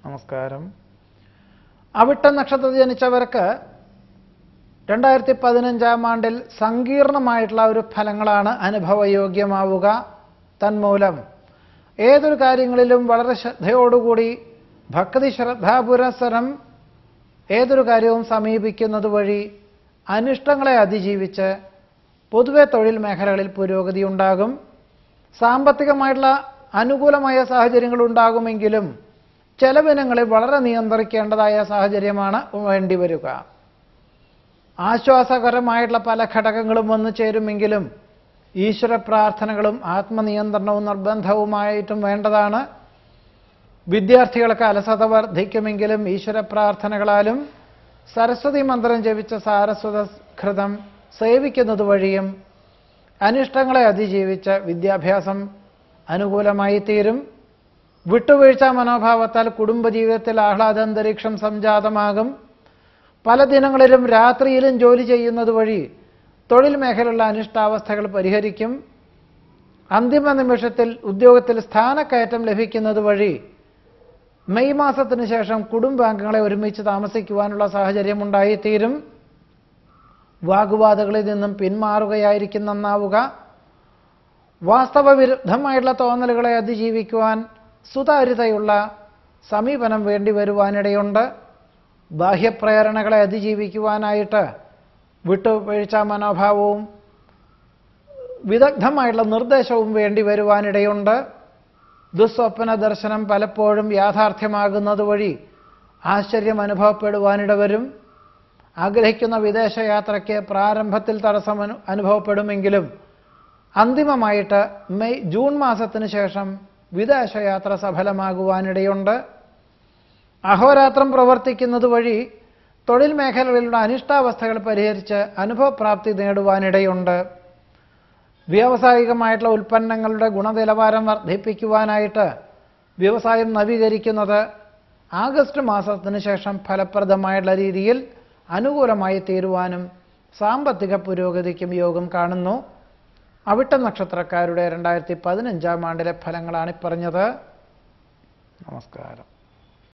നമസ്കാരം. അവിട്ടം നക്ഷത്രത്തിൽ ജനിച്ചവർക്ക് 2015 ആണ്ടിൽ സങ്കീർണമായിട്ടുള്ള ഒരു ഫലങ്ങളാണ് അനുഭവയോഗ്യമാവുക. തന്മൂലം ഏതൊരു കാര്യങ്ങളിലും വളരെ ശ്രദ്ധയോടുകൂടി ഭക്തി ശ്രദ്ധാപുരസരം ഏതൊരു കാര്യവും സമീപിക്കുന്നത് വഴി അനിഷ്ടങ്ങളെ അതിജീവിച്ച് പൊതുവെ തൊഴിൽ മേഖലകളിൽ പുരോഗതി ഉണ്ടാകും. സാമ്പത്തികമായിട്ടുള്ള അനുകൂലമായ സാഹചര്യങ്ങൾ ഉണ്ടാകുമെങ്കിലും ചെലവിനങ്ങളിൽ വളരെ നിയന്ത്രിക്കേണ്ടതായ സാഹചര്യമാണ് വേണ്ടിവരിക. ആശ്വാസകരമായിട്ടുള്ള പല ഘടകങ്ങളും വന്നു ചേരുമെങ്കിലും ഈശ്വര പ്രാർത്ഥനകളും ആത്മനിയന്ത്രണവും നിർബന്ധവുമായിട്ടും വേണ്ടതാണ്. വിദ്യാർത്ഥികൾക്ക് അലസത വർദ്ധിക്കുമെങ്കിലും ഈശ്വര പ്രാർത്ഥനകളാലും സരസ്വതി മന്ത്രം ജപിച്ച സാരസ്വതഘൃതം സേവിക്കുന്നത് വഴിയും അനിഷ്ടങ്ങളെ അതിജീവിച്ച് വിദ്യാഭ്യാസം അനുകൂലമായി തീരും. വിട്ടുവീഴ്ച മനോഭാവത്താൽ കുടുംബജീവിതത്തിൽ ആഹ്ലാദാന്തരീക്ഷം സംജാതമാകും. പല ദിനങ്ങളിലും രാത്രിയിലും ജോലി ചെയ്യുന്നത് വഴി തൊഴിൽ മേഖലയിലുള്ള അനിഷ്ടാവസ്ഥകൾ പരിഹരിക്കും. അന്തിമ നിമിഷത്തിൽ ഉദ്യോഗത്തിൽ സ്ഥാനക്കയറ്റം ലഭിക്കുന്നത് വഴി മെയ് മാസത്തിന് ശേഷം കുടുംബാംഗങ്ങളെ ഒരുമിച്ച് താമസിക്കുവാനുള്ള സാഹചര്യം ഉണ്ടായിത്തീരും. വാഗ്വാദങ്ങളിൽ നിന്നും പിന്മാറുകയായിരിക്കും നന്നാവുക. വാസ്തവവിരുദ്ധമായിട്ടുള്ള തോന്നലുകളെ അതിജീവിക്കുവാൻ സുതാര്യതയുള്ള സമീപനം വേണ്ടിവരുവാനിടയുണ്ട്. ബാഹ്യപ്രേരണകളെ അതിജീവിക്കുവാനായിട്ട് വിട്ടുവീഴ്ച മനോഭാവവും വിദഗ്ധമായിട്ടുള്ള നിർദ്ദേശവും വേണ്ടിവരുവാനിടയുണ്ട്. ദുസ്വപ്ന ദർശനം പലപ്പോഴും യാഥാർത്ഥ്യമാകുന്നത് വഴി ആശ്ചര്യം അനുഭവപ്പെടുവാനിടവരും. ആഗ്രഹിക്കുന്ന വിദേശയാത്രയ്ക്ക് പ്രാരംഭത്തിൽ തടസ്സം അനുഭവപ്പെടുമെങ്കിലും അന്തിമമായിട്ട് ജൂൺ മാസത്തിന് ശേഷം വിദേശയാത്ര സഫലമാകുവാനിടയുണ്ട്. അഹോരാത്രം പ്രവർത്തിക്കുന്നത് വഴി തൊഴിൽ മേഖലകളിലുള്ള അനിഷ്ടാവസ്ഥകൾ പരിഹരിച്ച് അനുഭവപ്രാപ്തി നേടുവാനിടയുണ്ട്. വ്യാവസായികമായിട്ടുള്ള ഉൽപ്പന്നങ്ങളുടെ ഗുണനിലവാരം വർദ്ധിപ്പിക്കുവാനായിട്ട് വ്യവസായം നവീകരിക്കുന്നത് ആഗസ്റ്റ് മാസത്തിന് ശേഷം ഫലപ്രദമായിട്ടുള്ള രീതിയിൽ അനുകൂലമായി തീരുവാനും സാമ്പത്തിക പുരോഗതിക്കും യോഗം കാണുന്നു. അവിട്ടം നക്ഷത്രക്കാരുടെ 2015 ആണ്ടിലെ ഫലങ്ങളാണ് പറഞ്ഞത്. നമസ്കാരം.